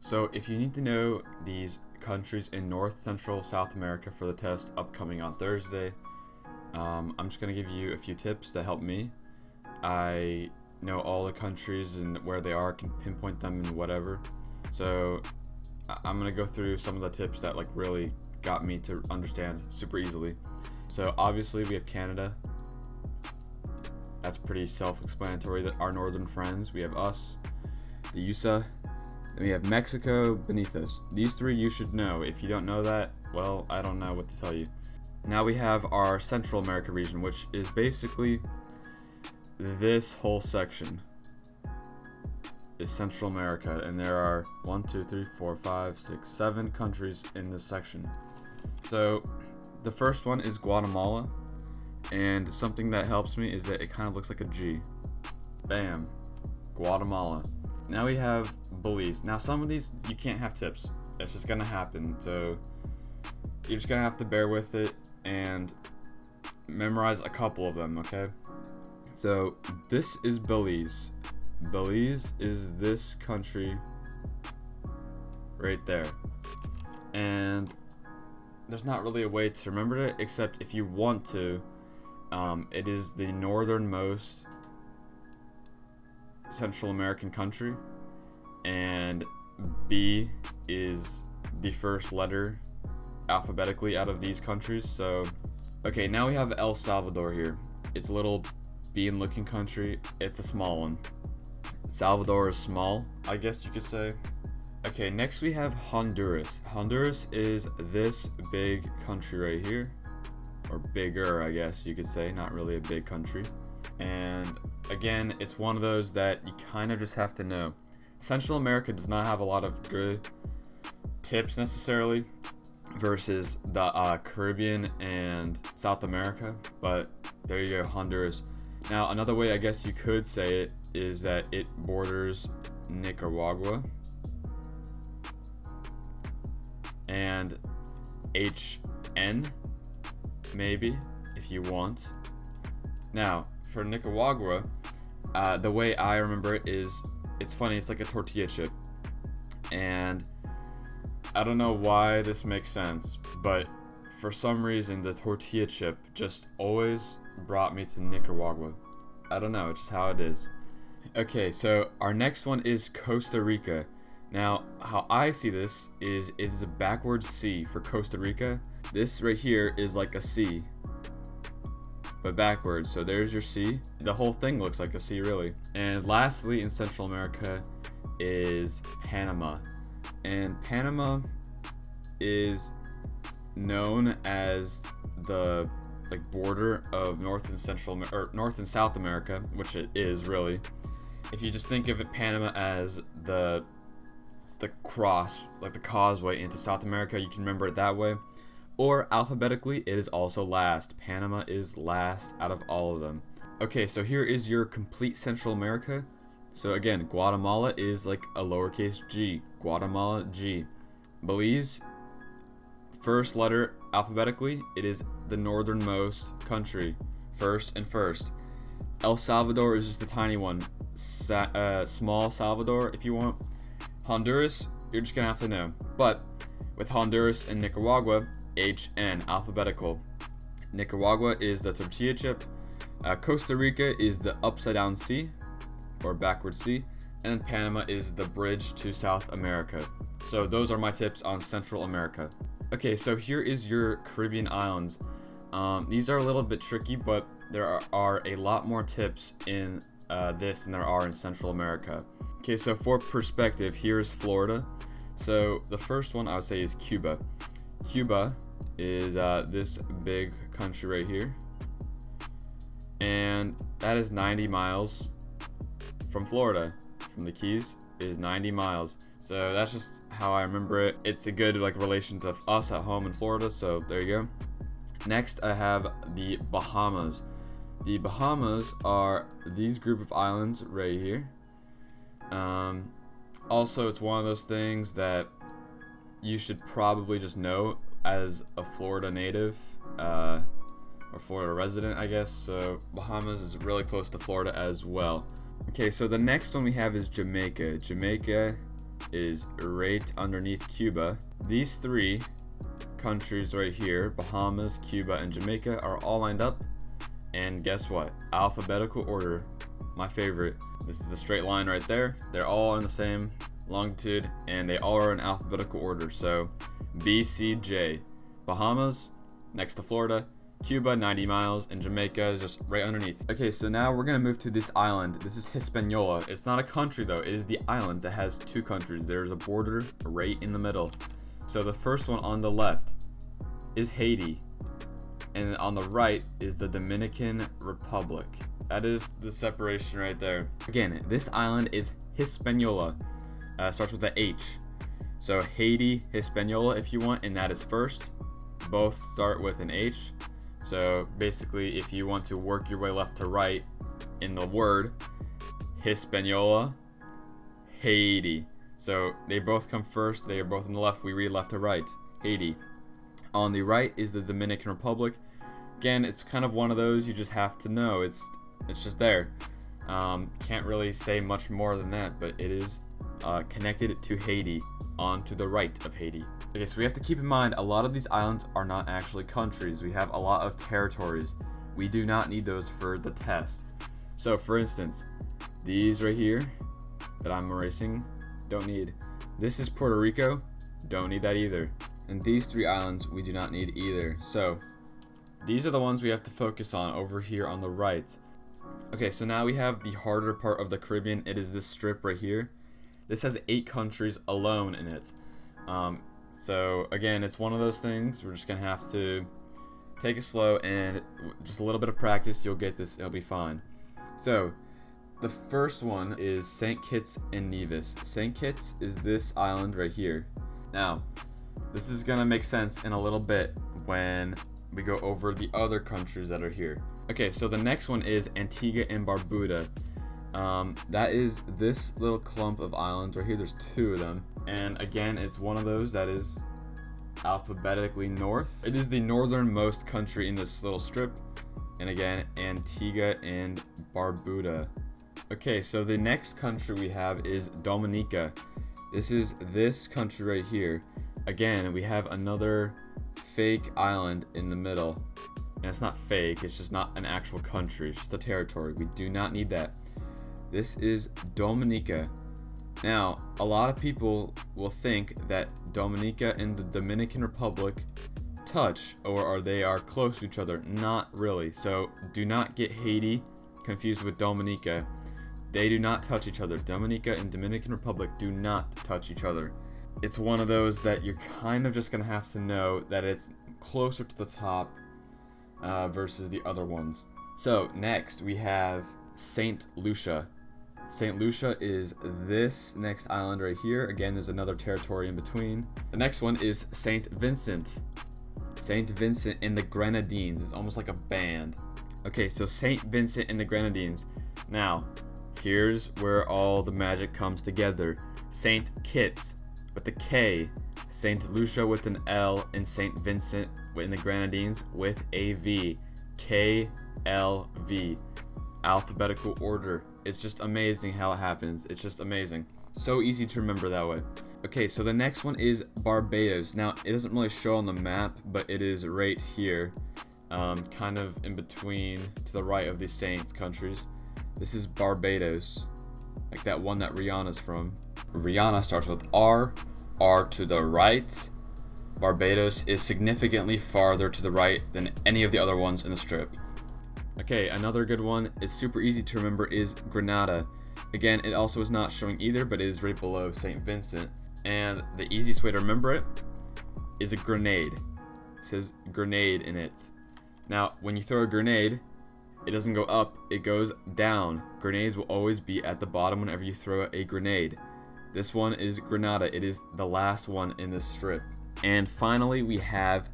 So if you need to know these countries in North, Central, South America for the test upcoming on Thursday, I'm just going to give you a few tips that help me. I know all the countries and where they are, can pinpoint them and whatever. So I'm going to go through some of the tips that like really got me to understand super easily. So obviously we have Canada. That's pretty self-explanatory, that our northern friends. We have us, the USA. Then we have Mexico beneath us. These three you should know. If you don't know that, well, I don't know what to tell you. Now we have our Central America region, which is basically this whole section is Central America, and there are 1, 2, 3, 4, 5, 6, 7 countries in this section. So the first one is Guatemala, and something that helps me is that it kind of looks like a G. Bam, Guatemala. Now we have Belize. Now some of these you can't have tips. It's just gonna happen. So you're just gonna have to bear with it and memorize a couple of them, okay? So this is Belize. Belize is this country right there. And there's not really a way to remember it, except if you want to. It is the northernmost Central American country, and B is the first letter alphabetically out of these countries. So okay, now we have El Salvador here. It's a little bean looking country. It's a small one. Salvador is small, I guess you could say. Okay, next we have Honduras. Honduras is this big country right here, or bigger, I guess you could say. Not really a big country. And again, it's one of those that you kind of just have to know. Central America does not have a lot of good tips necessarily versus the Caribbean and South America, but there you go, Honduras. Now another way I guess you could say it is that it borders Nicaragua, and HN maybe if you want. Now for Nicaragua, the way I remember it is, it's funny, it's like a tortilla chip, and I don't know why this makes sense, but for some reason the tortilla chip just always brought me to Nicaragua. I don't know, it's just how it is. Okay, so our next one is Costa Rica. Now, how I see this is it is a backwards C for Costa Rica. This right here is like a C, but backwards. So there's your C. The whole thing looks like a C, really. And lastly, in Central America is Panama. And Panama is known as the border of North and South America, which it is really. If you just think of it, Panama as the cross, like the causeway into South America, you can remember it that way. Or alphabetically, it is also last. Panama is last out of all of them. Okay, so here is your complete Central America. So again, Guatemala is like a lowercase g. Guatemala, G. Belize, first letter alphabetically, it is the northernmost country. First and first. El Salvador is just a tiny one. Small Salvador, if you want. Honduras, you're just gonna have to know. But with Honduras and Nicaragua, HN, alphabetical. Nicaragua is the tortilla chip. Costa Rica is the upside down C, or backward C. And Panama is the bridge to South America. So those are my tips on Central America. Okay, so here is your Caribbean islands. These are a little bit tricky, but there are a lot more tips in this than there are in Central America. Okay, so for perspective, here's Florida. So the first one I would say is Cuba. Cuba is this big country right here, and that is 90 miles from Florida. From the Keys is 90 miles. So that's just how I remember it. It's a good relation to us at home in Florida, so there you go. Next I have the Bahamas. The Bahamas are these group of islands right here. Also, it's one of those things that you should probably just know as a Florida native, or Florida resident, I guess. So Bahamas is really close to Florida as well. Okay, so the next one we have is Jamaica. Jamaica is right underneath Cuba. These three countries right here, Bahamas, Cuba, and Jamaica, are all lined up. And guess what? Alphabetical order. My favorite. This is a straight line right there. They're all in the same longitude, and they all are in alphabetical order. So BCJ. Bahamas, next to Florida. Cuba, 90 miles, and Jamaica is just right underneath. Okay, so now we're gonna move to this island. This is Hispaniola. It's not a country though, it is the island that has two countries. There's a border right in the middle. So the first one on the left is Haiti, and on the right is the Dominican Republic. That is the separation right there. Again, this island is Hispaniola. Starts with the H. So Haiti, Hispaniola if you want, and that is first. Both start with an H. So basically, if you want to work your way left to right in the word, Hispaniola, Haiti. So they both come first. They are both on the left. We read left to right. Haiti. On the right is the Dominican Republic. Again, it's kind of one of those you just have to know. It's just there. Can't really say much more than that, but it is connected to Haiti, on to the right of Haiti. Okay, so we have to keep in mind a lot of these islands are not actually countries. We have a lot of territories. We do not need those for the test. So for instance, these right here that I'm erasing, don't need. This is Puerto Rico, don't need that either. And these three islands we do not need either. So these are the ones we have to focus on over here on the right. Okay, so now we have the harder part of the Caribbean. It is this strip right here. This has 8 countries alone in it. So again, it's one of those things. We're just gonna have to take it slow, and just a little bit of practice, you'll get this. It'll be fine. So the first one is St. Kitts and Nevis. St. Kitts is this island right here. Now, this is gonna make sense in a little bit when we go over the other countries that are here. Okay, so the next one is Antigua and Barbuda. That is this little clump of islands right here. There's 2 of them, and again, it's one of those that is alphabetically north. It is the northernmost country in this little strip, and again, Antigua and Barbuda. Okay, so the next country we have is Dominica. This is this country right here. Again, we have another fake island in the middle, and it's not fake, it's just not an actual country, it's just a territory. We do not need that. This is Dominica. Now, a lot of people will think that Dominica and the Dominican Republic touch, or they are close to each other. Not really. So do not get Haiti confused with Dominica. They do not touch each other. Dominica and Dominican Republic do not touch each other. It's one of those that you're kind of just going to have to know that it's closer to the top versus the other ones. So next we have St. Lucia. St. Lucia is this next island right here. Again, there's another territory in between. The next one is St. Vincent. St. Vincent and the Grenadines. It's almost like a band. Okay, so St. Vincent and the Grenadines. Now, here's where all the magic comes together. St. Kitts with the K, St. Lucia with an L, and St. Vincent in the Grenadines with a V. KLV. Alphabetical order. It's just amazing how it happens. It's just amazing. So easy to remember that way. Okay, so the next one is Barbados. Now, it doesn't really show on the map, but it is right here. Kind of in between, to the right of the Saints countries. This is Barbados. Like that one that Rihanna's from. Rihanna starts with R. R to the right. Barbados is significantly farther to the right than any of the other ones in the strip. Okay, another good one is super easy to remember is Grenada. Again, it also is not showing either, but it is right below St. Vincent. And the easiest way to remember it is a grenade. It says grenade in it. Now, when you throw a grenade, it doesn't go up, it goes down. Grenades will always be at the bottom whenever you throw a grenade. This one is Grenada. It is the last one in this strip. And finally, we have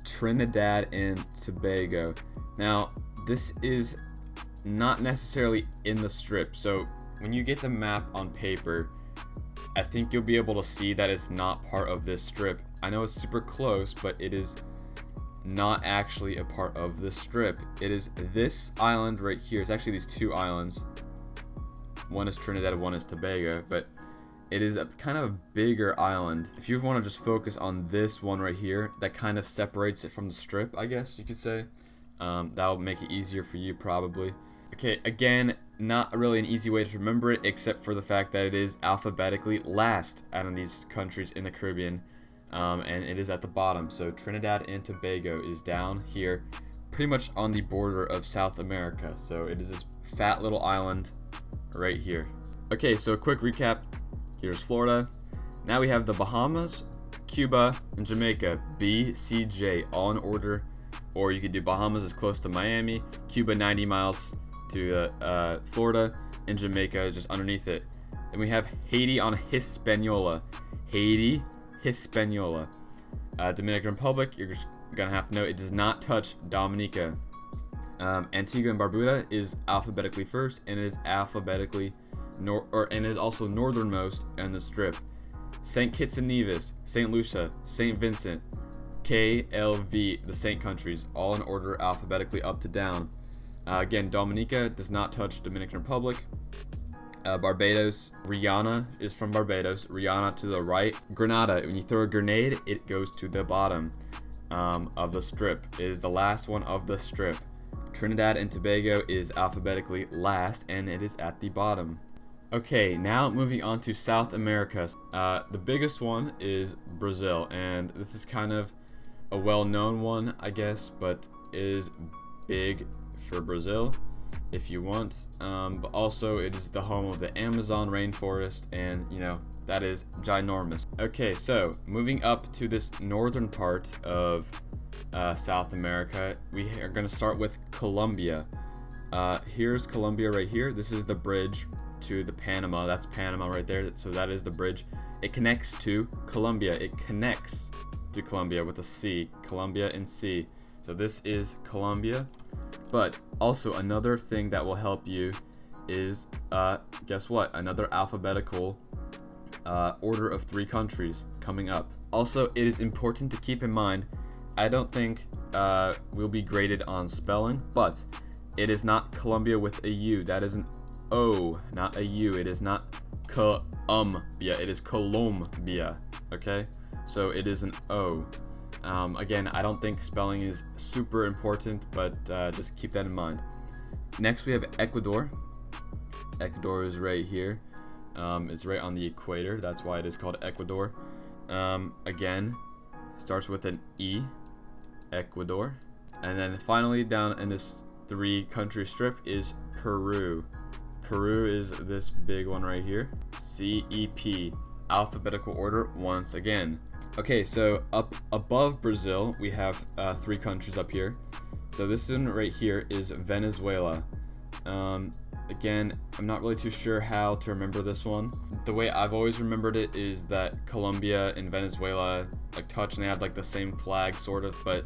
Trinidad and Tobago. Now, this is not necessarily in the strip, so when you get the map on paper, I think you'll be able to see that it's not part of this strip. I know it's super close, but it is not actually a part of the strip. It is this island right here. It's actually these 2 islands. One is Trinidad, one is Tobago, but it is a kind of a bigger island. If you want to just focus on this one right here, that kind of separates it from the strip, I guess you could say. That'll make it easier for you probably. Okay, again, not really an easy way to remember it, except for the fact that it is alphabetically last out of these countries in the Caribbean, and it is at the bottom. So Trinidad and Tobago is down here, pretty much on the border of South America. So it is this fat little island right here. Okay, so a quick recap. Here's Florida. Now we have the Bahamas, Cuba, and Jamaica. B, C, J, all in order. Or you could do Bahamas is close to Miami, Cuba 90 miles to Florida, and Jamaica just underneath it. Then we have Haiti on Hispaniola. Haiti, Hispaniola. Dominican Republic, you're just gonna have to know it does not touch Dominica. Antigua and Barbuda is alphabetically first, and it is alphabetically and is also northernmost in the strip. St. Kitts and Nevis, St. Lucia, St. Vincent, KLV, the Saint countries, all in order alphabetically up to down. Again, Dominica does not touch Dominican Republic. Barbados, Rihanna is from Barbados. Rihanna to the right. Grenada, when you throw a grenade, it goes to the bottom of the strip. It is the last one of the strip. Trinidad and Tobago is alphabetically last, and it is at the bottom. Okay, now moving on to South America. The biggest one is Brazil, and this is kind of a well-known one, I guess, but is big for Brazil if you want. But also it is the home of the Amazon rainforest, and you know, that is ginormous. Okay, so moving up to this northern part of South America, we are going to start with Colombia. Here's Colombia right here. This is the bridge to the Panama. That's Panama right there. So that is the bridge. It connects to Colombia. It connects to Colombia with a C. Colombia and C. So this is Colombia. But also another thing that will help you is, guess what? Another alphabetical order of 3 countries coming up. Also, it is important to keep in mind, I don't think we'll be graded on spelling, but it is not Colombia with a U. That is an O, not a U. It is not Colombia. It is Colombia. Okay? So it is an O. Again, I don't think spelling is super important, but just keep that in mind. Next, we have Ecuador. Ecuador is right here. It's right on the equator. That's why it is called Ecuador. Again, starts with an E. Ecuador. And then finally, down in this 3-country strip is Peru. Peru is this big one right here. CEP. Alphabetical order once again. Okay, so up above Brazil, we have 3 countries up here. So this one right here is Venezuela. Again, I'm not really too sure how to remember this one. The way I've always remembered it is that Colombia and Venezuela like touch, and they have like the same flag sort of, but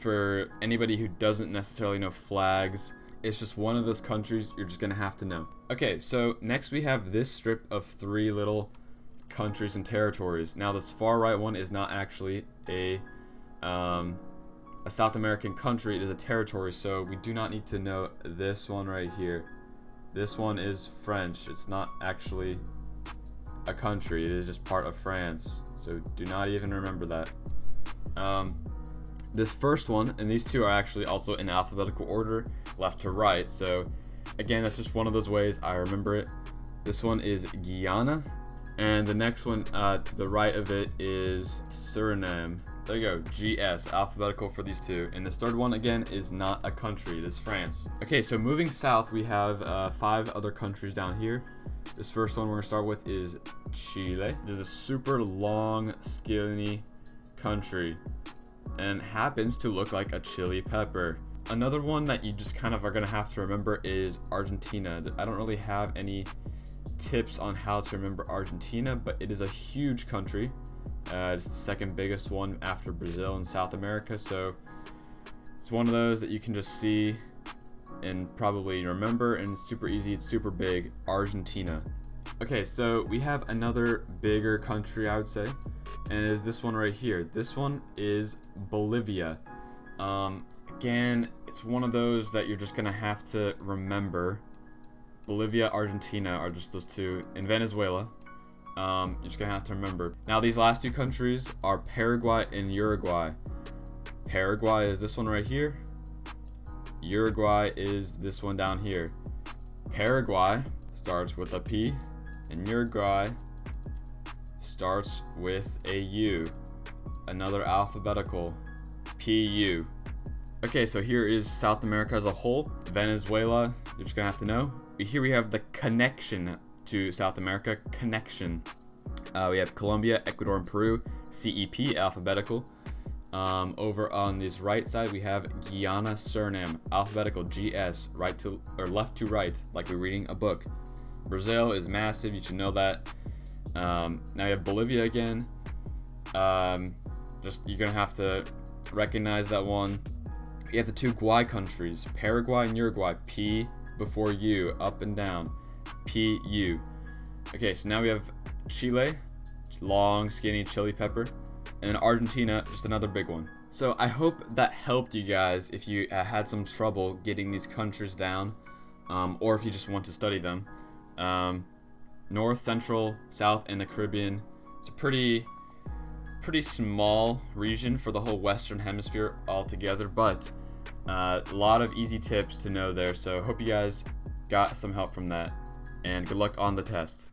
for anybody who doesn't necessarily know flags, it's just one of those countries you're just gonna have to know. Okay, so next we have this strip of 3 little countries and territories. Now this far right one is not actually a South American country, it is a territory, so we do not need to know this one right here. This one is French. It's not actually a country, it is just part of France, so do not even remember that. This first one, and these 2 are actually also in alphabetical order, left to right, so again, that's just one of those ways I remember it. This one is Guyana. And the next one to the right of it is Suriname. There you go, GS, alphabetical for these 2. And this third one, again, is not a country, it is France. Okay, so moving south, we have 5 other countries down here. This first one we're gonna start with is Chile. It is a super long, skinny country, and happens to look like a chili pepper. Another one that you just kind of are gonna have to remember is Argentina. I don't really have any tips on how to remember Argentina, but it is a huge country. It's the 2nd biggest one after Brazil in South America, so it's one of those that you can just see and probably remember, and it's super easy, it's super big. Argentina. Okay, so we have another bigger country, I would say, and it is this one right here. This one is Bolivia. Again, it's one of those that you're just gonna have to remember. Bolivia, Argentina are just those 2, and Venezuela. You're just gonna have to remember. Now these last two countries are Paraguay and Uruguay. Paraguay is this one right here. Uruguay is this one down here. Paraguay starts with a P, and Uruguay starts with a U. Another alphabetical PU. Okay, so here is South America as a whole. Venezuela, you're just gonna have to know. Here we have the connection to South America, connection. We have Colombia, Ecuador, and Peru, CEP, alphabetical. Over on this right side, we have Guyana, Suriname, alphabetical, GS, right to or left to right, like we're reading a book. Brazil is massive, you should know that. Now you have Bolivia again. Just you're gonna have to recognize that one. You have the two Guay countries, Paraguay and Uruguay, P before U, up and down, PU. Okay, so now we have Chile, long, skinny chili pepper, and then Argentina, just another big one. So I hope that helped you guys if you had some trouble getting these countries down, or if you just want to study them. North, Central, South, and the Caribbean. It's a pretty small region for the whole Western Hemisphere altogether, but a lot of easy tips to know there. So hope you guys got some help from that, and good luck on the test.